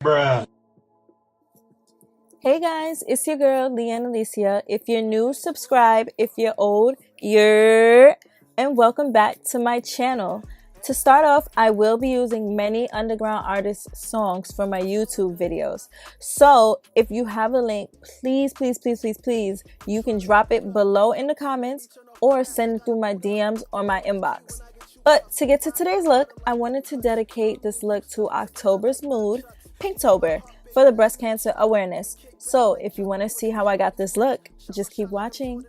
Bruh. Hey guys, it's your girl Leann Alicia. If you're new, subscribe. If you're old, and welcome back to my channel. To start off, I will be using many underground artists' songs for my YouTube videos. So if you have a link, please, you can drop it below in the comments or send it through my DMs or my inbox. But to get to today's look, I wanted to dedicate this look to October's mood, Pinktober, for the breast cancer awareness. So if you want to see how I got this look, just keep watching.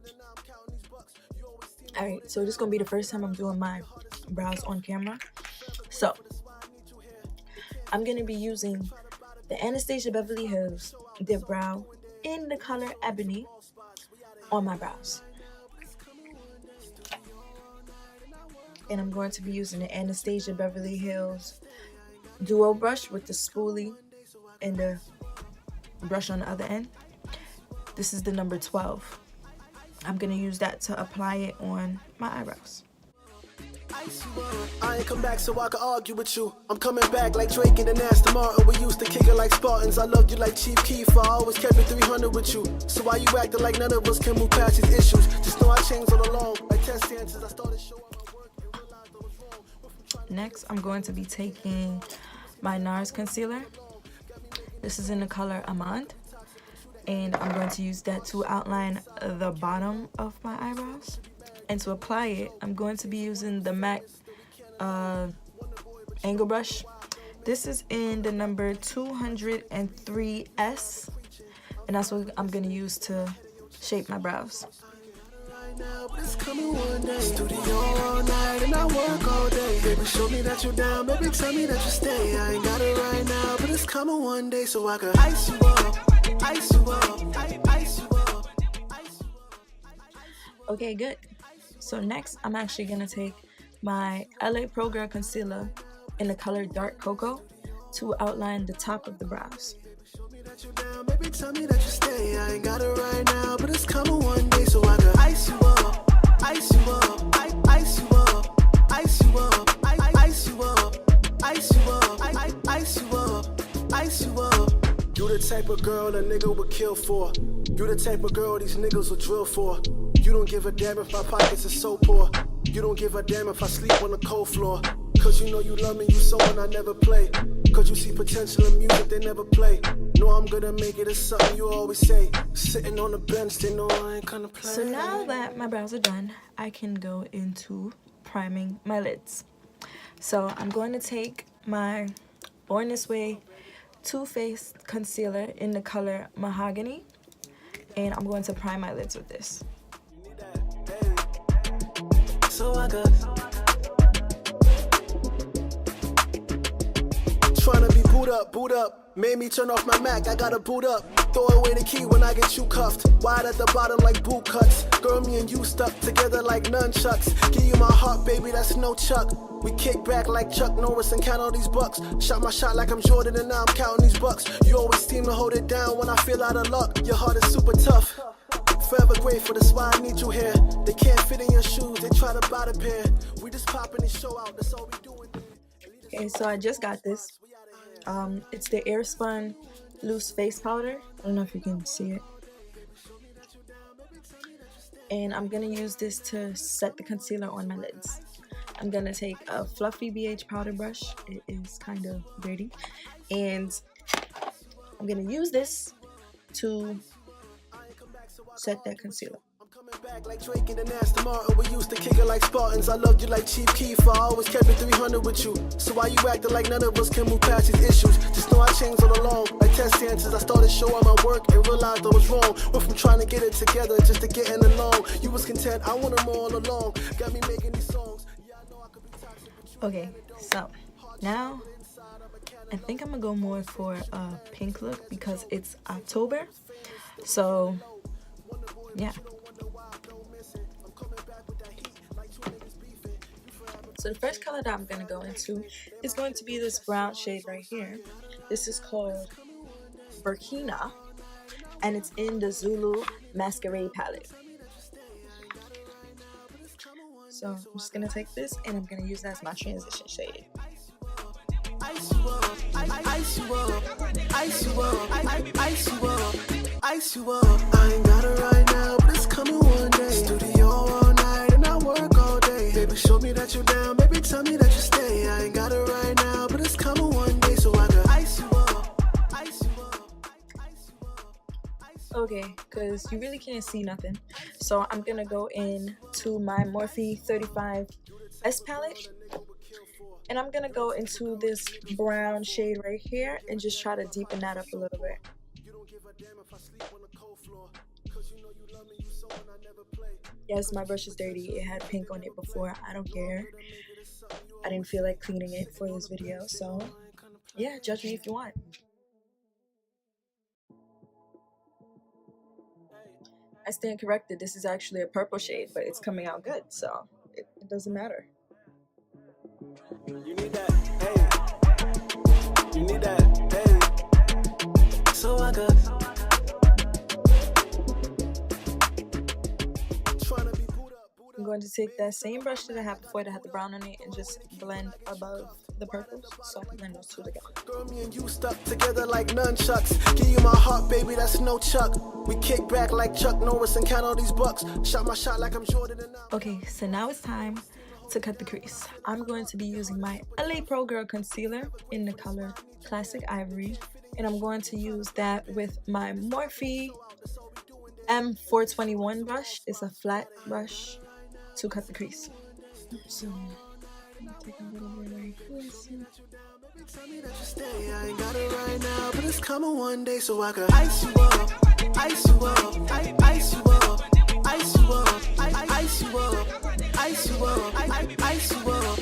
Alright, so this is going to be the first time I'm doing my brows on camera. So I'm going to be using the Anastasia Beverly Hills Dip Brow in the color Ebony on my brows. And I'm going to be using the Anastasia Beverly Hills Duo Brush with the spoolie and the brush on the other end. This is the number 12. I'm gonna use that to apply it on my eyebrows. I ain't come back so I can argue with you. I'm coming back like Drake and Anastasia. We used to kick it like Spartans. I loved you like Chief Keef. I always kept it 300 with you. So why you acting like none of us can move past these issues? Just know I changed all along. Like test dances, I started showing my work and realized I was wrong. Next, I'm going to be taking my NARS concealer. This is in the color Amande, and I'm going to use that to outline the bottom of my eyebrows. And to apply it, I'm going to be using the MAC angle brush. This is in the number 203S, and that's what I'm going to use to shape my brows. It's coming one day. Studio all night and I work all day. Baby, show me that you're down. Baby, tell me that you stay. I ain't got it right now, but it's coming one day so I can ice you up, ice you up, ice you up, ice you up. Okay, good. So next, I'm actually gonna take my LA Pro Girl concealer in the color Dark Cocoa to outline the top of the brows. Show me that you're down. Baby, tell me that you stay. I ain't got it right now, but it's coming one day so I can ice you up, ice you up, ice you up, ice you up, ice you up, ice you up, ice you up, ice you up. You the type of girl a nigga would kill for. You the type of girl these niggas will drill for. You don't give a damn if my pockets are so poor. You don't give a damn if I sleep on the cold floor. Cause you know you love me, you so and I never play. Cause you see potential in music they never play. Know I'm gonna make it, it's something you always say. Sitting on the bench, they know I ain't gonna play. So now that my brows are done, I can go into priming my lids. So I'm going to take my Born This Way Too Faced concealer in the color Mahagony, and I'm going to prime my lids with this. So I got trying to be boot up. Made me turn off my Mac, I gotta boot up. Throw away the key when I get you cuffed. Wide at the bottom like boot cuts. Girl, me and you stuck together like nunchucks. Give you my heart, baby, that's no Chuck. We kick back like Chuck Norris and count all these bucks. Shot my shot like I'm Jordan and now I'm counting these bucks. You always seem to hold it down when I feel out of luck. Your heart is super tough. Forever grateful, that's why I need you here. They can't fit in your shoes, they try to buy the pair. We just popping the show out, that's all we doing. Okay, so I just got this. It's the Airspun loose face powder. I don't know if you can see it. And I'm gonna use this to set the concealer on my lids. I'm gonna take a fluffy BH powder brush. It is kind of dirty. And I'm gonna use this to set that concealer. Back like Drake and Anastasia. We used to kick it like Spartans. I loved you like Chief Keef. I always kept it 300 with you. So why you acting like none of us can move past these issues? Just know I changed all along. Like test dances, I started showing my work and realized I was wrong. Went from trying to get it together just to getting along. You was content, I wanted more all along. Got me making these songs. Yeah, I know I could be toxic, but you Okay, so now I think I'm gonna go more for a pink look because it's October. So yeah. So the first color that I'm going to go into is going to be this brown shade right here. This is called Burkina, and it's in the Zulu Masquerade palette. So I'm just going to take this and I'm going to use that as my transition shade. ice you up, ice you up. ice you up, ice you up. I ain't got it right now, but it's coming one day. Studio all night and I work all day. Baby, show me that you're down, baby, tell me that you stay. I ain't got it right now, but it's coming one day, so I can ice you up, ice you up, ice you up. Okay, because you really can't see nothing, so I'm gonna go in to my Morphe 35 S palette, and I'm gonna go into this brown shade right here and just try to deepen that up a little bit. Yes, my brush is dirty. It had pink on it before. I don't care. I didn't feel like cleaning it for this video, so yeah, judge me if you want. I stand corrected. This is actually a purple shade, but it's coming out good, so it doesn't matter. You need that, hey. You need that, hey. So I got. I'm going to take that same brush that I had before that had the brown on it and just blend above the purples so I can blend those two together. Girl, me and you stuck together like nunchucks. Give you my heart, baby, that's no Chuck. We kick back like Chuck Norris and count all these bucks. Shot my shot like I'm Jordanna. Okay, so now it's time to cut the crease. I'm going to be using my LA Pro Girl concealer in the color Classic Ivory, and I'm going to use that with my Morphe M421 brush. It's a flat brush to cut the crease. So take a little bit right here. Tell me that you stay. I ain't got it right now, but it's coming one day, so I can ice you up, ice you up, ice you up, ice you up, ice you up, ice you up, ice you up,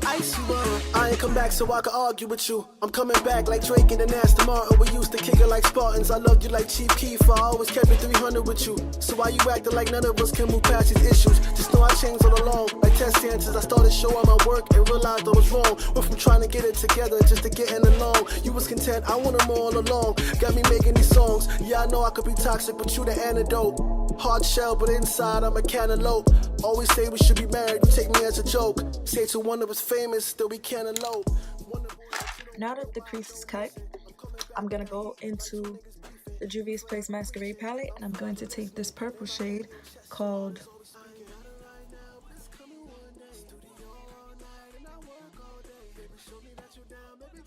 ice you up. I ain't come back so I can argue with you. I'm coming back like Drake and Anastasia Martin. We used to kick it like Spartans. I loved you like Chief Keef. I always kept it 300 with you. So why you acting like none of us can move past these issues? Just know I changed all along. Like test dances, I started showing my work and realized I was wrong. Went from trying to get it together just to getting along. You was content, I wanted more all along. Got me making these songs. Yeah, I know I could be toxic, but you the antidote. Hard shell, but inside I'm a cantaloupe. Always say we should be married, you take me as a joke. Say to one of us famous, still we can't elope. Now that the crease is cut, I'm gonna go into the Juvia's Place Masquerade palette, and I'm going to take this purple shade called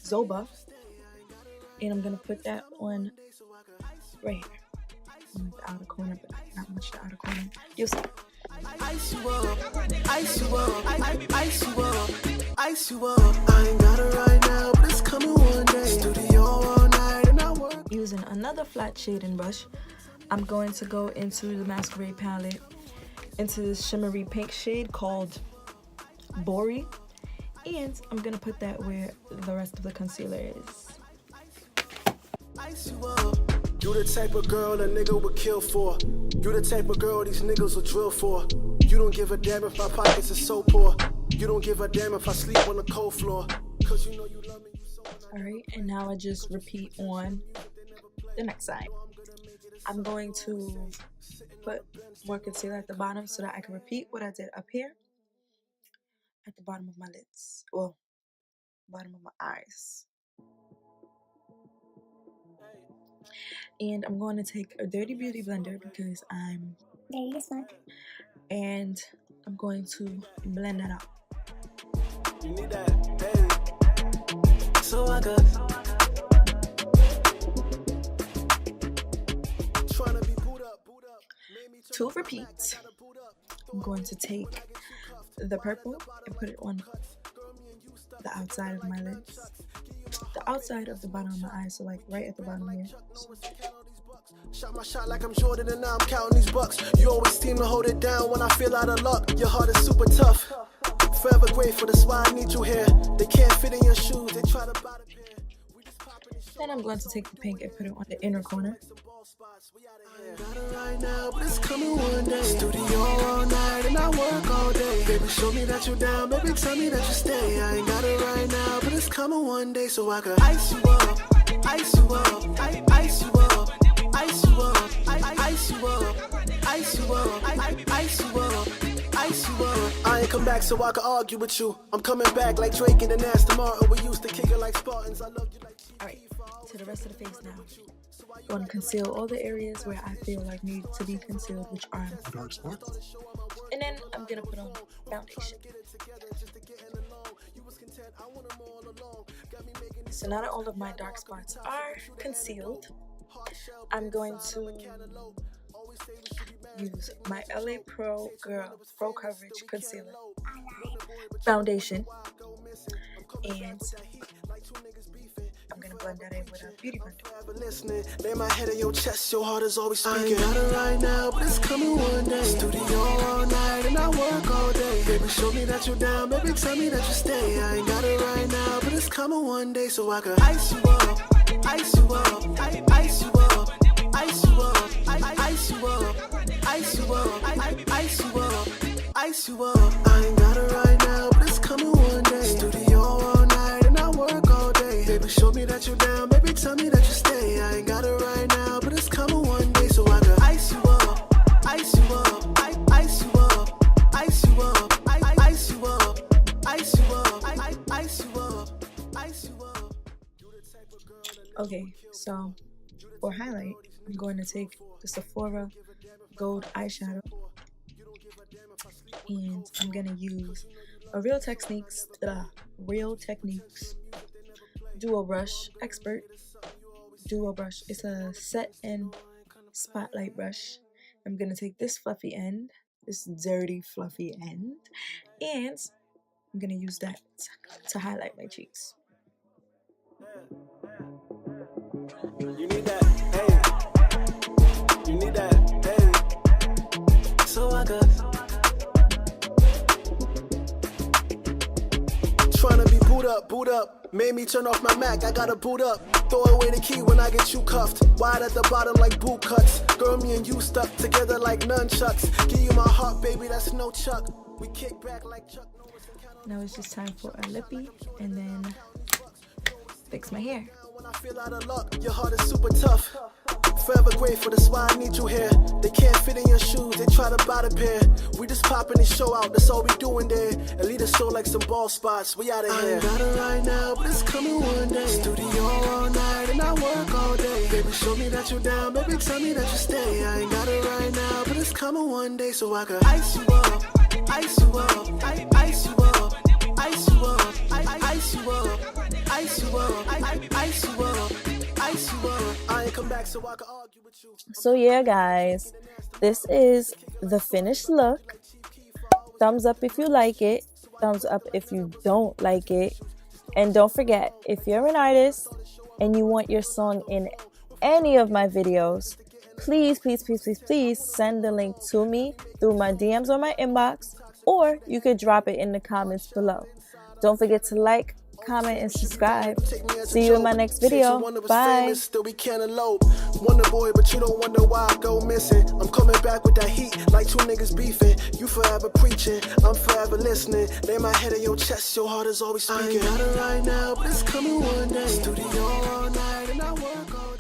Zoba, and I'm gonna put that one right here in the outer corner, but not much the outer corner. You'll see. Ice you up, ice you up, ice you up, ice you up. I ain't got it right now, but it's coming one day. Studio all night and I work. Using another flat shading brush, I'm going to go into the Masquerade palette into this shimmery pink shade called Bori, and I'm gonna put that where the rest of the concealer is. Ice you up. You the type of girl a nigga would kill for. You the type of girl these niggas will drill for. You don't give a damn if my pockets are so poor. You don't give a damn if I sleep on the cold floor. Cause you know you love me. Alright, and now I just repeat on the next side. I'm going to put more concealer at the bottom so that I can repeat what I did up here at the bottom of my lids. Well, bottom of my eyes. And I'm going to take a Dirty Beauty blender because I'm dirty as fuck. And I'm going to blend that out. You need that, hey. So I got. Trying to be boot up. To repeat, I'm going to take the purple and put it on the outside of my lids. The outside of the bottom of my eye, so like right at the bottom here. Shot my shot like I'm Jordanna, and now I'm counting these bucks. You always seem to hold it down when I feel out of luck. Your heart is super tough. Forever grateful, that's why I need you here. They can't fit in your shoes, they try to buy the pair. Then I'm going to take the pink and put it on the inner corner. Got it right now, but it's coming one day. Studio all night and I work all day. Baby, show me that you're down, baby, tell me that you stay. I ain't got it right now, but it's coming one day, so I can ice you up, ice you up, ice you up, ice you up, ice you up, ice you up, ice you up, ice you up. I ain't come back so I can argue with you. I'm coming back like Drake and Anastasia Martin. We used to kick it like Spartans. I love you like. Alright, to the rest of the face now. going to conceal all the areas where I feel like need to be concealed, which are my dark spots. And then I'm going to put on foundation. So now that all of my dark spots are concealed, I'm going to use my LA Pro Girl Pro Coverage Concealer foundation, and I'm gonna blend that in with a beauty blender. Lay my head in your chest, your heart is always speaking. I ain't got it right now, but it's coming one day. Studio all night and I work all day. Baby, show me that you're down, baby, tell me that you stay. I ain't got it right now, but it's coming one day, so I could ice you up, ice you up, ice you up, ice you up, ice you up, ice you up, ice you up, ice you up. I ain't got it right now, but it's coming one day. Studio all night and I work all day. Baby, show me that you're down, baby, tell me that you stay. I ain't got it right now, but it's coming one day, so I could ice you up, ice you up, ice you up, ice you up, ice you up, ice you up, ice you up, ice you up. Okay, so for highlight, I'm going to take the Sephora Gold eyeshadow, and I'm going to use a Real Techniques Duo Brush Expert Duo Brush. It's a set and spotlight brush. I'm going to take this fluffy end, this dirty fluffy end, and I'm going to use that to highlight my cheeks. You need that, hey. You need that, hey. So I got trying to be boot up. Made me turn off my Mac, I gotta boot up. Throw away the key when I get you cuffed. Wide at the bottom like boot cuts. Girl, me and you stuck together like nunchucks. Give you my heart, baby, that's no Chuck. We kick back like Chuck. Now it's just time for a lippy, and then fix my hair. When I feel out of luck, your heart is super tough. Forever grateful, that's why I need you here. They can't fit in your shoes, they try to buy the pair. We just popping and show out, that's all we doing there. And lead us show like some ball spots, we out of here. I ain't got it right now, but it's coming one day. Studio all night and I work all day. Baby, show me that you're down, baby, tell me that you stay. I ain't got it right now, but it's coming one day, so I could ice you up, ice you up, ice you up, ice you up, ice you up, ice you up, ice you up, ice you up. I ain't come back so I can argue with you. So yeah, guys, this is the finished look. Thumbs up if you like it, thumbs up if you don't like it. And don't forget, if you're an artist and you want your song in any of my videos, please send the link to me through my DMs or my inbox, or you could drop it in the comments below. Don't forget to like, comment, and subscribe. See you in my next video. Bye. Still we can't elope. Wonder boy, but you don't wonder why I go missing. I'm coming back with that heat, like two niggas beefing. You forever preaching, I'm forever listening. Lay my head in your chest, your heart is always speaking. I ain't got it right now, but it's coming one day. Studio all night and I work all